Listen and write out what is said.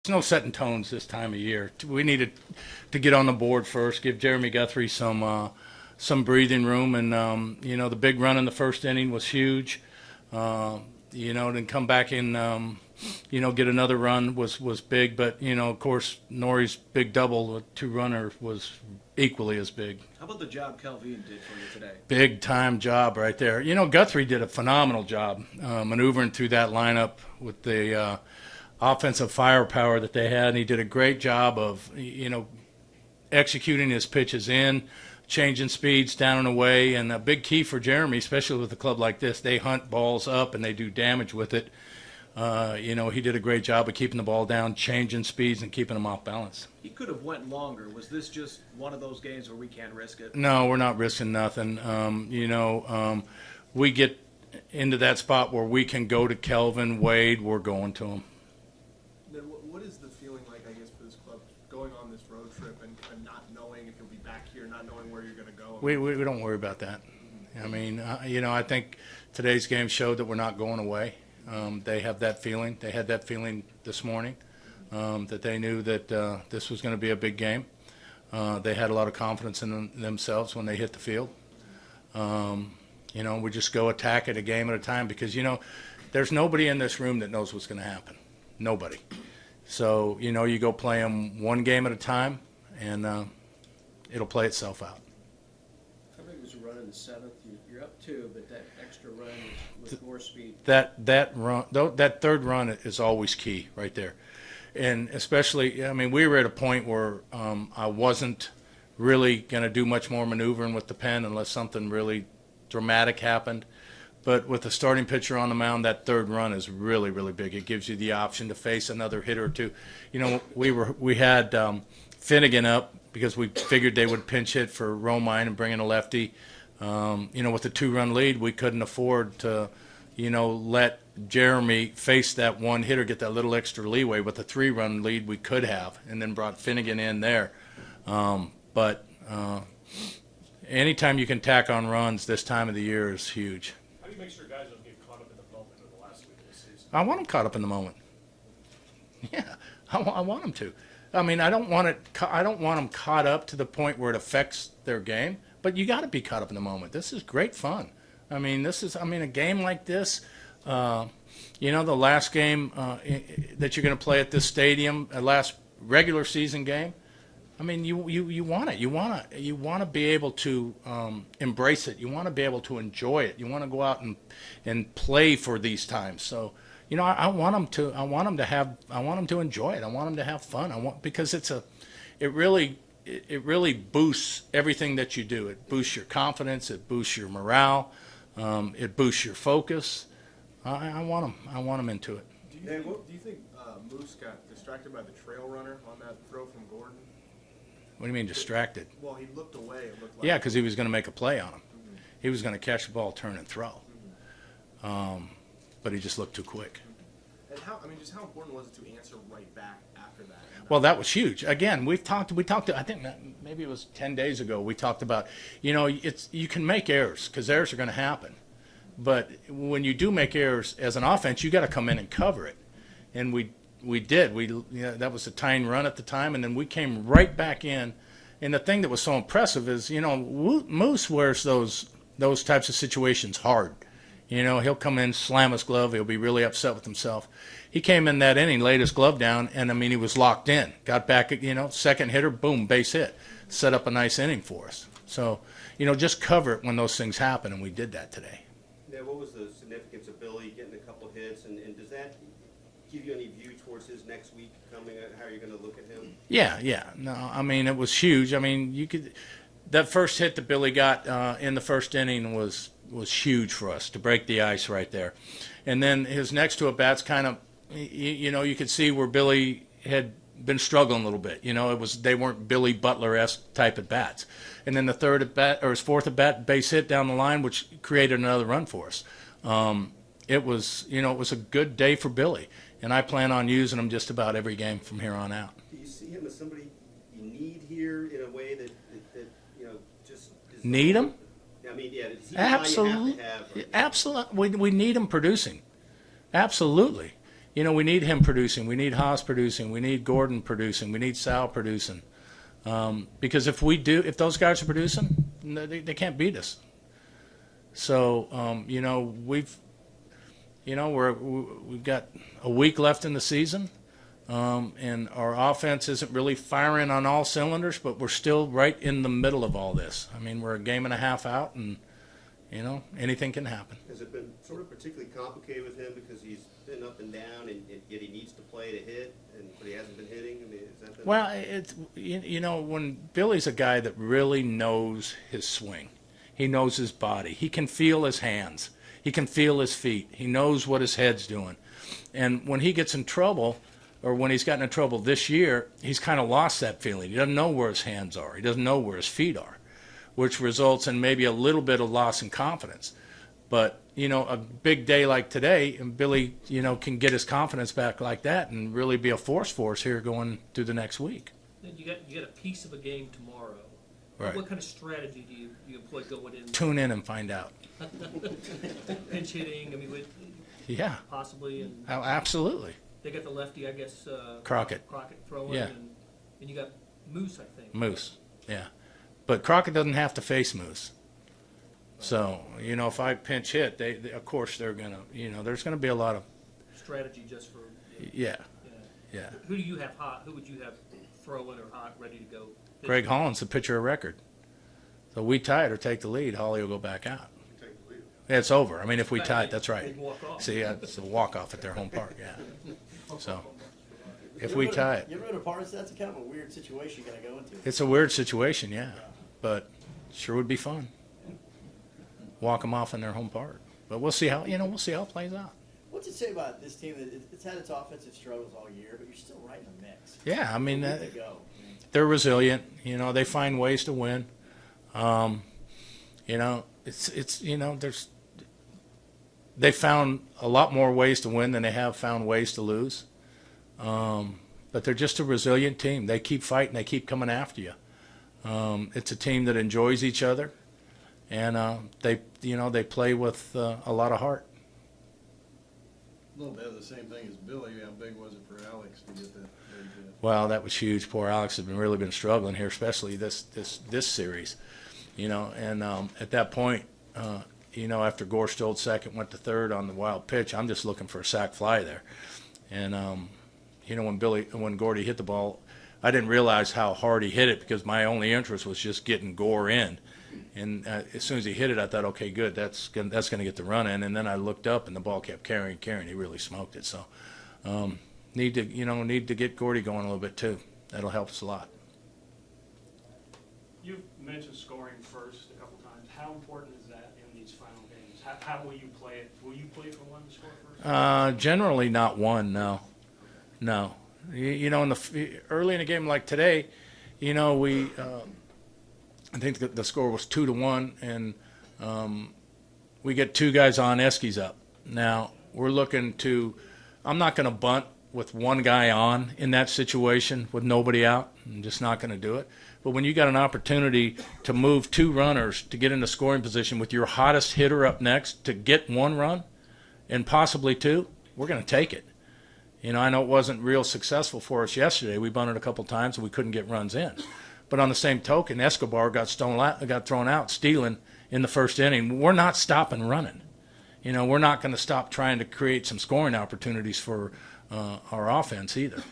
There's no setting tones this time of year. We needed to get on the board first, give Jeremy Guthrie some breathing room, and the big run in the first inning was huge. Then come back and get another run was big, but of course Nori's big double, a two-runner, was equally as big. How about the job Calvin did for you today? Big time job right there. Guthrie did a phenomenal job maneuvering through that lineup with the offensive firepower that they had, and he did a great job of executing his pitches in, changing speeds down and away. And a big key for Jeremy, especially with a club like this, they hunt balls up and they do damage with it. He did a great job of keeping the ball down, changing speeds, and keeping them off balance. He could have went longer. Was this just one of those games where we can't risk it? No, we're not risking nothing. We get into that spot where we can go to Kelvin, Wade, we're going to him. What is the feeling like, I guess, for this club going on this road trip and not knowing if you'll be back here, not knowing where you're going to go? We don't worry about that. I mean, I think today's game showed that we're not going away. They have that feeling. They had that feeling this morning, that they knew that this was going to be a big game. They had a lot of confidence in themselves when they hit the field. We just go attack it a game at a time because, there's nobody in this room that knows what's going to happen. Nobody. So, you go play them one game at a time, and it'll play itself out. How big was the run in the seventh? You're up two, but that extra run with more speed. That run, that third run is always key right there. And especially, we were at a point where I wasn't really going to do much more maneuvering with the pen unless something really dramatic happened. But with the starting pitcher on the mound, that third run is really, really big. It gives you the option to face another hitter or two. We had Finnegan up because we figured they would pinch hit for Romine and bring in a lefty. With the two-run lead, we couldn't afford to, let Jeremy face that one hitter, get that little extra leeway. With the three-run lead, we could have, and then brought Finnegan in there. But anytime you can tack on runs this time of the year is huge. How do you make sure guys don't get caught up in the moment in the last week of the season? I want them caught up in the moment. Yeah, I want them to. I don't want them caught up to the point where it affects their game. But you got to be caught up in the moment. This is great fun. A game like this. The last game that you're going to play at this stadium, a last regular season game. You want it. You want to be able to embrace it. You want to be able to enjoy it. You want to go out and play for these times. So, I want them to. I want them to enjoy it. I want them to have fun. Because it really boosts everything that you do. It boosts your confidence. It boosts your morale. It boosts your focus. I want them into it. Do you think Moose got distracted by the trail runner on that throw from Gordon? What do you mean distracted? Well, he looked away. It looked like Yeah, because he was going to make a play on him. Mm-hmm. He was going to catch the ball, turn, and throw. Mm-hmm. But he just looked too quick. And just how important was it to answer right back after that? Well, that was huge. Again, we talked. I think maybe it was 10 days ago. We talked about, you can make errors because errors are going to happen. But when you do make errors as an offense, you got to come in and cover it. And we did. That was a tying run at the time, and then we came right back in. And the thing that was so impressive is, Moose wears those types of situations hard. He'll come in, slam his glove. He'll be really upset with himself. He came in that inning, laid his glove down, and, he was locked in. Got back, second hitter, boom, base hit. Set up a nice inning for us. So, just cover it when those things happen, and we did that today. Now, what was the significance of Billy getting a couple hits, and does that give you any view towards his next week coming? How are you going to look at him? Yeah. No, it was huge. That first hit that Billy got in the first inning was huge for us to break the ice right there. And then his next two at-bats kind of, you could see where Billy had been struggling a little bit. They weren't Billy Butler-esque type at-bats. And then the third at-bat, or his fourth at-bat, base hit down the line, which created another run for us. It was a good day for Billy. And I plan on using him just about every game from here on out. Do you see him as somebody you need here in a way that just is need him? Is he Absolutely. a guy you have to have? Absolutely. We need him producing. Absolutely. we need him producing. We need Haas producing. We need Gordon producing. We need Sal producing. Because if those guys are producing, they can't beat us. So, we've got a week left in the season, and our offense isn't really firing on all cylinders, but we're still right in the middle of all this. I mean, we're a game and a half out, and anything can happen. Has it been sort of particularly complicated with him because he's been up and down, and yet he needs to play to hit, but he hasn't been hitting? I mean, is that the... Well, it's when Billy's a guy that really knows his swing, he knows his body, he can feel his hands, he can feel his feet, he knows what his head's doing, and when he gets in trouble, or when he's gotten in trouble this year, he's kind of lost that feeling. He doesn't know where his hands are, he doesn't know where his feet are, which results in maybe a little bit of loss in confidence. But, a big day like today, and Billy, can get his confidence back like that and really be a force for us here going through the next week. You got a piece of a game tomorrow. Right. What kind of strategy do you employ going in? Tune in and find out. Pinch hitting, Yeah. possibly. And Oh, absolutely. they got the lefty, I guess. Crockett. throwing. Yeah. And you got Moose, I think. Moose, yeah. But Crockett doesn't have to face Moose. So, if I pinch hit, they of course they're going to, there's going to be a lot of, Strategy just for. yeah. Who do you have hot? Who would you have throwing or hot, ready to go? Greg Holland's the pitcher of record. So we tie it or take the lead, Holly will go back out. Take the lead. Yeah, it's over. I mean, if we tie it, that's right. They'd walk off. See, it's a walk-off at their home park, yeah. So, if we tie it. You ever been a part of that's kind of a weird situation you got to go into. It's a weird situation, yeah. But sure would be fun. Walk them off in their home park. But we'll see how, we'll see how it plays out. What's it say about this team that it's had its offensive struggles all year, but you're still right in the mix? Yeah, I mean, Where did they go? they're resilient. They find ways to win. They found a lot more ways to win than they have found ways to lose. But they're just a resilient team. They keep fighting. They keep coming after you. It's a team that enjoys each other, and they play with a lot of heart. A little bit of the same thing as Billy. How big was it for Alex to get that? Well, that was huge. Poor Alex has really been struggling here, especially this series. And at that point, after Gore stole second, went to third on the wild pitch, I'm just looking for a sac fly there. And when Gordy hit the ball, I didn't realize how hard he hit it because my only interest was just getting Gore in. And as soon as he hit it, I thought, okay, good, that's going to get the run in. And then I looked up, and the ball kept carrying. He really smoked it. So need to get Gordy going a little bit too. That'll help us a lot. You've mentioned scoring first a couple times. How important is that in these final games? How will you play it? Will you play for one to score first? Generally not one, no. Early in a game like today, I think the score was 2-1, and we get two guys on. Esky's up. Now we're looking to. I'm not going to bunt with one guy on in that situation with nobody out. I'm just not going to do it. But when you got an opportunity to move two runners to get into scoring position with your hottest hitter up next to get one run and possibly two, we're going to take it. I know it wasn't real successful for us yesterday. We bunted a couple times and we couldn't get runs in. But on the same token, Escobar got thrown out stealing in the first inning. We're not stopping running. We're not going to stop trying to create some scoring opportunities for our offense either.